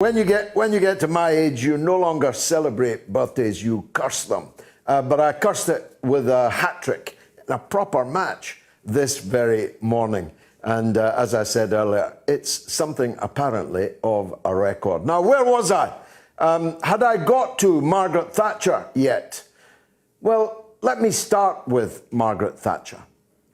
When you get to my age, you no longer celebrate birthdays, you curse them. But I cursed it with a hat trick in a proper match this very morning. And as I said earlier, it's something apparently of a record. Now, where was I? Had I got to Margaret Thatcher yet? Well, let me start with Margaret Thatcher.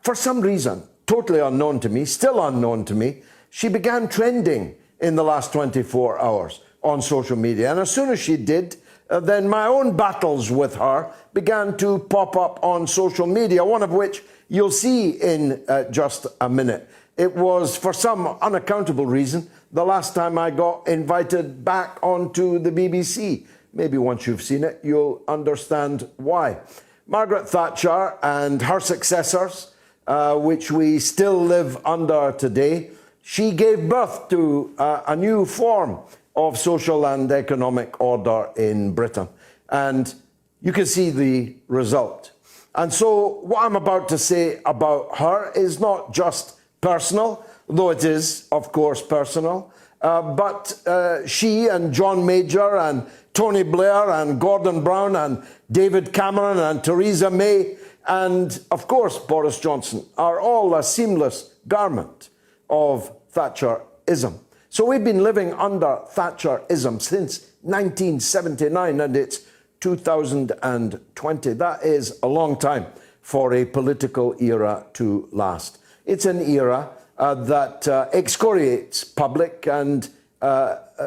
For some reason, totally unknown to me, still unknown to me, she began trending in the last 24 hours on social media. And as soon as she did, then my own battles with her began to pop up on social media, one of which you'll see in just a minute. It was, for some unaccountable reason, the last time I got invited back onto the BBC. Maybe once you've seen it, you'll understand why. Margaret Thatcher and her successors, which we still live under today, she gave birth to a new form of social and economic order in Britain. And you can see the result. And so what I'm about to say about her is not just personal, though it is, of course, personal, but she and John Major and Tony Blair and Gordon Brown and David Cameron and Theresa May and, of course, Boris Johnson are all a seamless garment of Thatcherism. So we've been living under Thatcherism since 1979 and it's 2020. That is a long time for a political era to last. It's an era that excoriates public and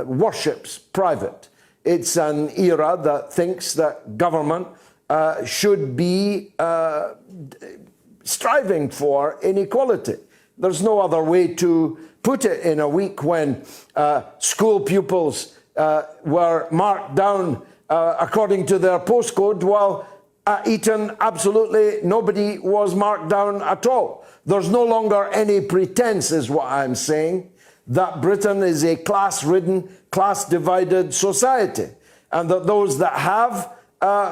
worships private. It's an era that thinks that government should be striving for inequality. There's no other way to put it in a week when school pupils were marked down according to their postcode, while at Eton absolutely nobody was marked down at all. There's no longer any pretense, is what I'm saying, that Britain is a class-ridden, class-divided society, and that those that have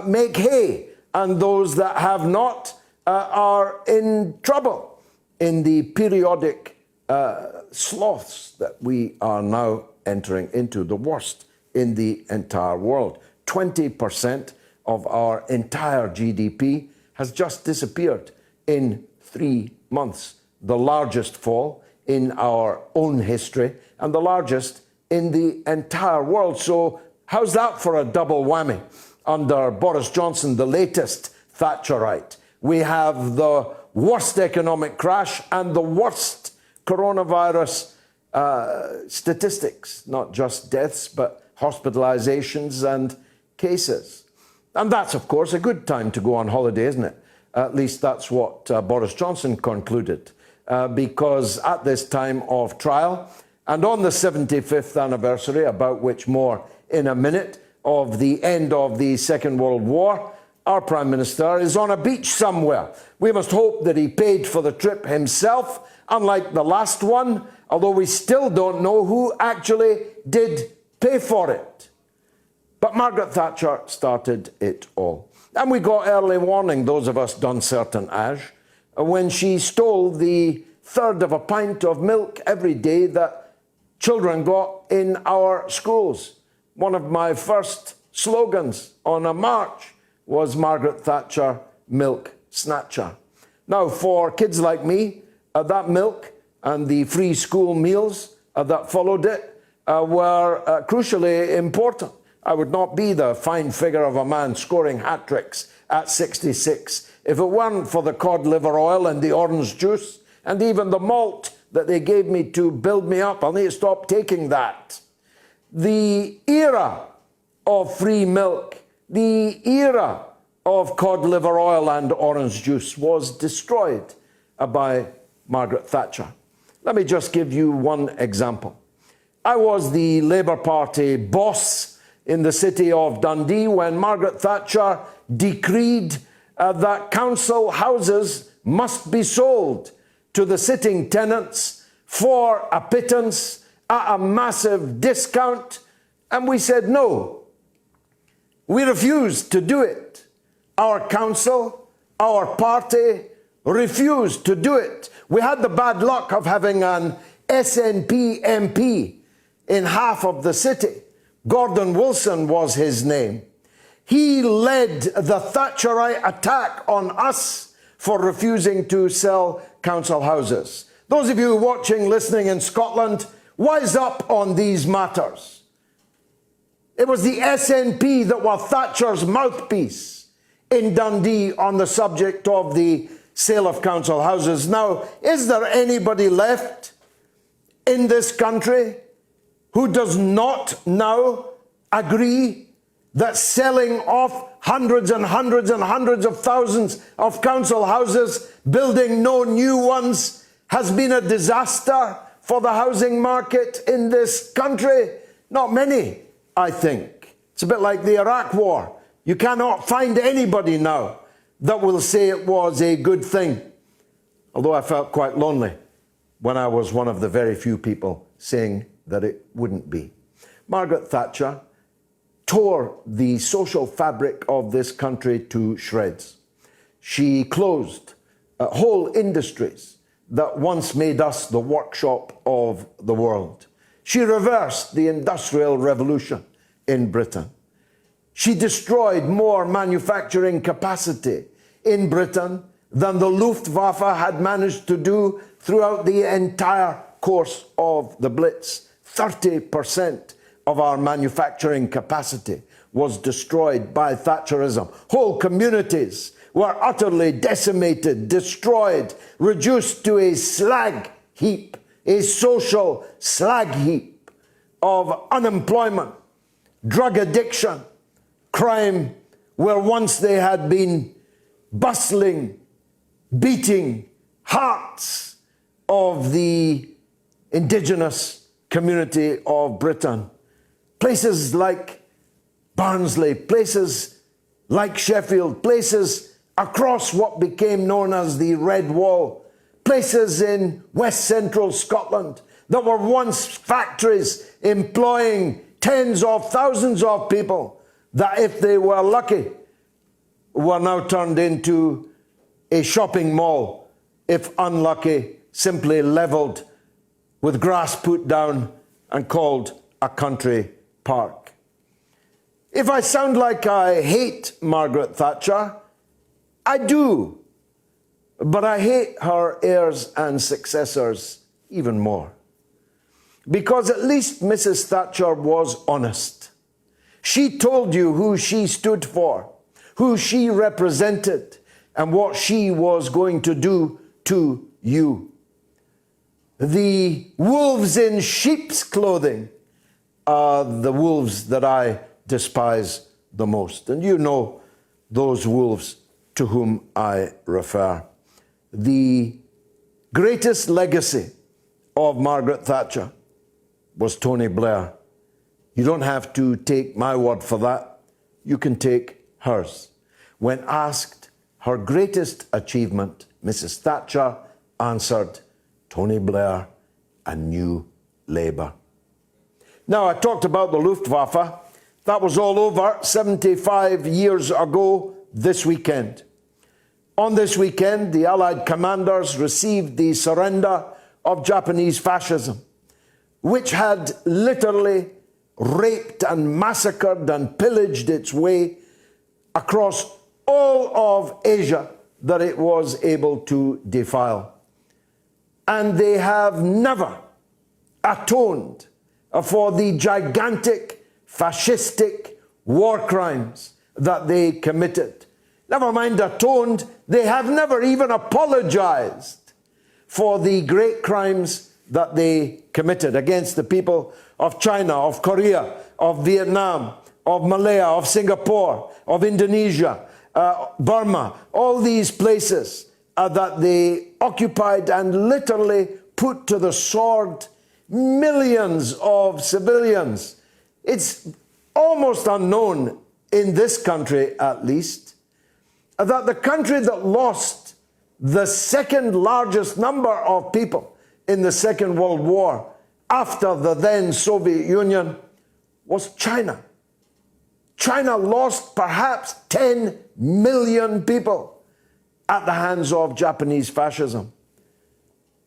make hay, and those that have not are in trouble in the periodic sloths that we are now entering into, the worst in the entire world. 20% of our entire GDP has just disappeared in 3 months. The largest fall in our own history and the largest in the entire world. So how's that for a double whammy? Under Boris Johnson, the latest Thatcherite, we have the worst economic crash and the worst coronavirus statistics, not just deaths, but hospitalizations and cases. And that's, of course, a good time to go on holiday, isn't it? At least that's what Boris Johnson concluded, because at this time of trial, and on the 75th anniversary, about which more in a minute, of the end of the Second World War, our Prime Minister is on a beach somewhere. We must hope that he paid for the trip himself, unlike the last one, although we still don't know who actually did pay for it. But Margaret Thatcher started it all. And we got early warning, those of us done certain age, when she stole the third of a pint of milk every day that children got in our schools. One of my first slogans on a march was Margaret Thatcher, milk snatcher. Now, for kids like me, that milk and the free school meals that followed it were crucially important. I would not be the fine figure of a man scoring hat tricks at 66 if it weren't for the cod liver oil and the orange juice and even the malt that they gave me to build me up. I'll need to stop taking that. The era of free milk, the era of cod liver oil and orange juice was destroyed by Margaret Thatcher. Let me just give you one example. I was the Labour Party boss in the city of Dundee when Margaret Thatcher decreed that council houses must be sold to the sitting tenants for a pittance at a massive discount, and we said no. We refused to do it. Our council, our party refused to do it. We had the bad luck of having an SNP MP in half of the city. Gordon Wilson was his name. He led the Thatcherite attack on us for refusing to sell council houses. Those of you watching, listening in Scotland, wise up on these matters. It was the SNP that were Thatcher's mouthpiece in Dundee on the subject of the sale of council houses. Now, is there anybody left in this country who does not now agree that selling off hundreds and hundreds and hundreds of thousands of council houses, building no new ones, has been a disaster for the housing market in this country? Not many, I think. It's a bit like the Iraq War. You cannot find anybody now that will say it was a good thing. Although I felt quite lonely when I was one of the very few people saying that it wouldn't be. Margaret Thatcher tore the social fabric of this country to shreds. She closed whole industries that once made us the workshop of the world. She reversed the Industrial Revolution in Britain. She destroyed more manufacturing capacity in Britain than the Luftwaffe had managed to do throughout the entire course of the Blitz. 30% of our manufacturing capacity was destroyed by Thatcherism. Whole communities were utterly decimated, destroyed, reduced to a slag heap, a social slag heap of unemployment, drug addiction, crime, where once they had been bustling, beating hearts of the indigenous community of Britain. Places like Barnsley, places like Sheffield, places across what became known as the Red Wall, places in West Central Scotland that were once factories employing tens of thousands of people that, if they were lucky, were now turned into a shopping mall, if unlucky, simply levelled with grass put down and called a country park. If I sound like I hate Margaret Thatcher, I do, but I hate her heirs and successors even more. Because at least Mrs. Thatcher was honest. She told you who she stood for, who she represented, and what she was going to do to you. The wolves in sheep's clothing are the wolves that I despise the most. And you know those wolves to whom I refer. The greatest legacy of Margaret Thatcher was Tony Blair. You don't have to take my word for that. You can take hers. When asked her greatest achievement, Mrs. Thatcher answered, Tony Blair and New Labour. Now, I talked about the Luftwaffe. That was all over 75 years ago this weekend. On this weekend, the Allied commanders received the surrender of Japanese fascism, which had literally raped and massacred and pillaged its way across all of Asia that it was able to defile. And they have never atoned for the gigantic fascistic war crimes that they committed. Never mind atoned, they have never even apologized for the great crimes that they committed against the people of China, of Korea, of Vietnam, of Malaya, of Singapore, of Indonesia, Burma, all these places that they occupied and literally put to the sword millions of civilians. It's almost unknown in this country, at least, that the country that lost the second largest number of people in the Second World War after the then Soviet Union was China. China lost perhaps 10 million people at the hands of Japanese fascism.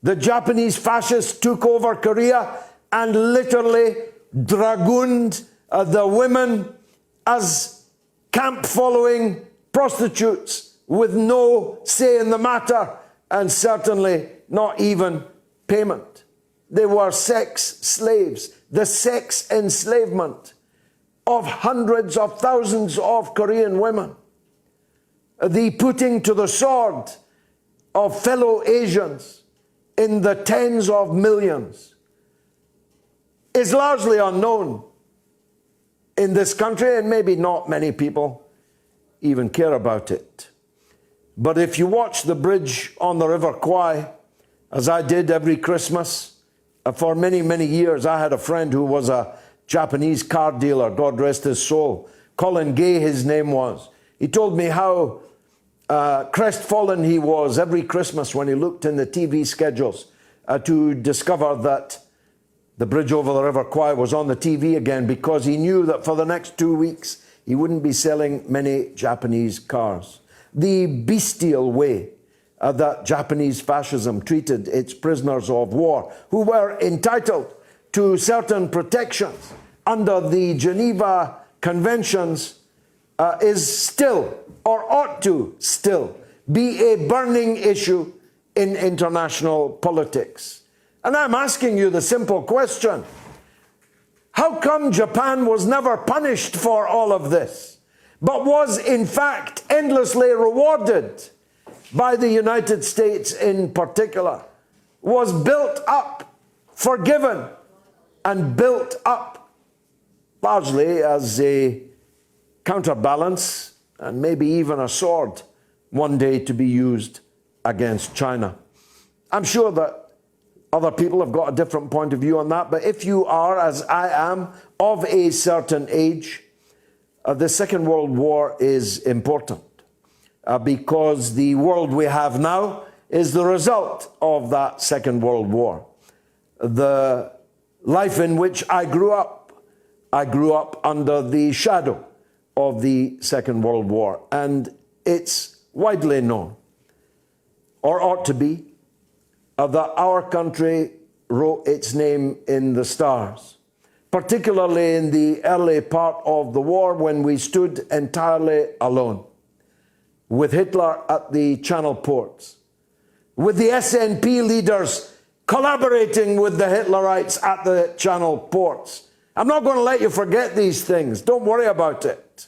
The Japanese fascists took over Korea and literally dragooned the women as camp-following prostitutes with no say in the matter and certainly not even payment. They were sex slaves, the sex enslavement of hundreds of thousands of Korean women, the putting to the sword of fellow Asians in the tens of millions is largely unknown in this country, and maybe not many people even care about it. But if you watch the bridge on the River Kwai, as I did every Christmas, for many, many years, I had a friend who was a Japanese car dealer, God rest his soul. Colin Gay, his name was. He told me how crestfallen he was every Christmas when he looked in the TV schedules to discover that the bridge over the River Kwai was on the TV again, because he knew that for the next 2 weeks he wouldn't be selling many Japanese cars. The bestial way that Japanese fascism treated its prisoners of war, who were entitled to certain protections under the Geneva Conventions, is still, or ought to still, be a burning issue in international politics. And I'm asking you the simple question: how come Japan was never punished for all of this, but was in fact endlessly rewarded by the United States in particular, was built up, forgiven, and built up largely as a counterbalance and maybe even a sword one day to be used against China? I'm sure that other people have got a different point of view on that, but if you are, as I am, of a certain age, the Second World War is important because the world we have now is the result of that Second World War. The life in which I grew up under the shadow of the Second World War, and it's widely known, or ought to be, that our country wrote its name in the stars, particularly in the early part of the war when we stood entirely alone, with Hitler at the Channel ports, with the SNP leaders collaborating with the Hitlerites at the Channel ports. I'm not going to let you forget these things. Don't worry about it.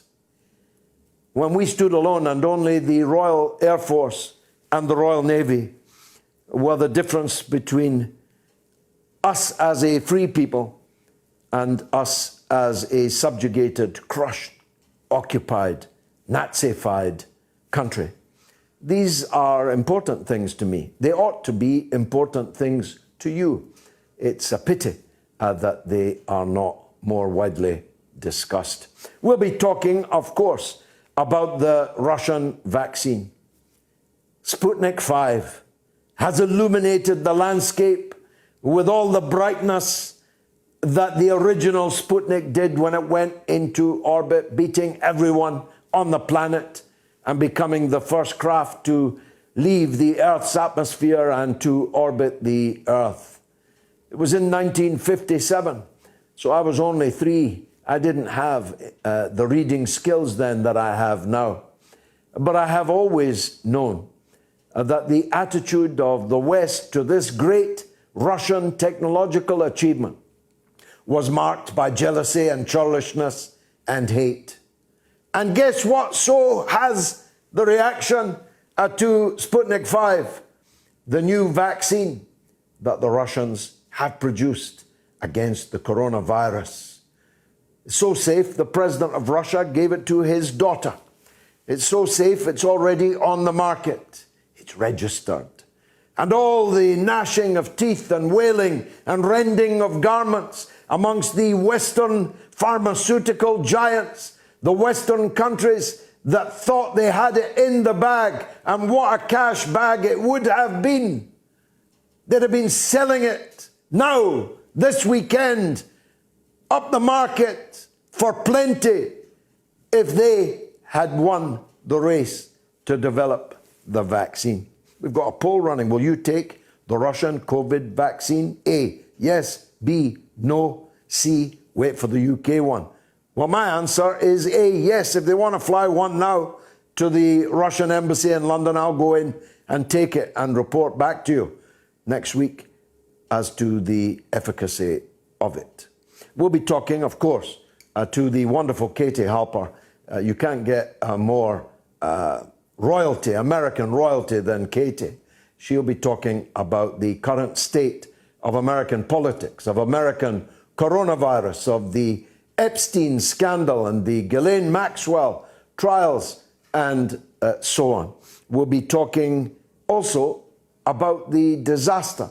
When we stood alone and only the Royal Air Force and the Royal Navy were the difference between us as a free people and us as a subjugated, crushed, occupied, Nazified country. These are important things to me. They ought to be important things to you. It's a pity that they are not more widely discussed. We'll be talking, of course, about the Russian vaccine. Sputnik 5 has illuminated the landscape with all the brightness that the original Sputnik did when it went into orbit, beating everyone on the planet and becoming the first craft to leave the Earth's atmosphere and to orbit the Earth. It was in 1957, so I was only 3. I didn't have the reading skills then that I have now. But I have always known that the attitude of the West to this great Russian technological achievement was marked by jealousy and churlishness and hate. And guess what? So has the reaction to Sputnik 5, the new vaccine that the Russians have produced against the coronavirus. It's so safe, the president of Russia gave it to his daughter. It's so safe, it's already on the market. It's registered. And all the gnashing of teeth and wailing and rending of garments amongst the Western pharmaceutical giants, the Western countries that thought they had it in the bag, and what a cash bag it would have been. They'd have been selling it now, this weekend, up the market for plenty if they had won the race to develop the vaccine. We've got a poll running. Will you take the Russian COVID vaccine? A, yes. B, no, C, wait for the UK one? Well, my answer is A, yes. If they want to fly one now to the Russian embassy in London, I'll go in and take it and report back to you next week as to the efficacy of it. We'll be talking, of course, to the wonderful Katie Halper. You can't get more royalty, American royalty, than Katie. She'll be talking about the current state of American politics, of American coronavirus, of the Epstein scandal and the Ghislaine Maxwell trials, and so on. We'll be talking also about the disaster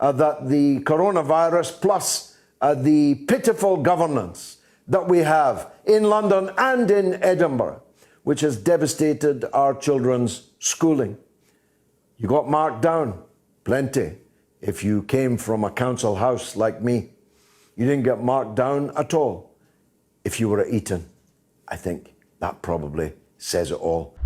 that the coronavirus plus the pitiful governance that we have in London and in Edinburgh, which has devastated our children's schooling. You got marked down, plenty, if you came from a council house like me. You didn't get marked down at all if you were at Eton. I think that probably says it all.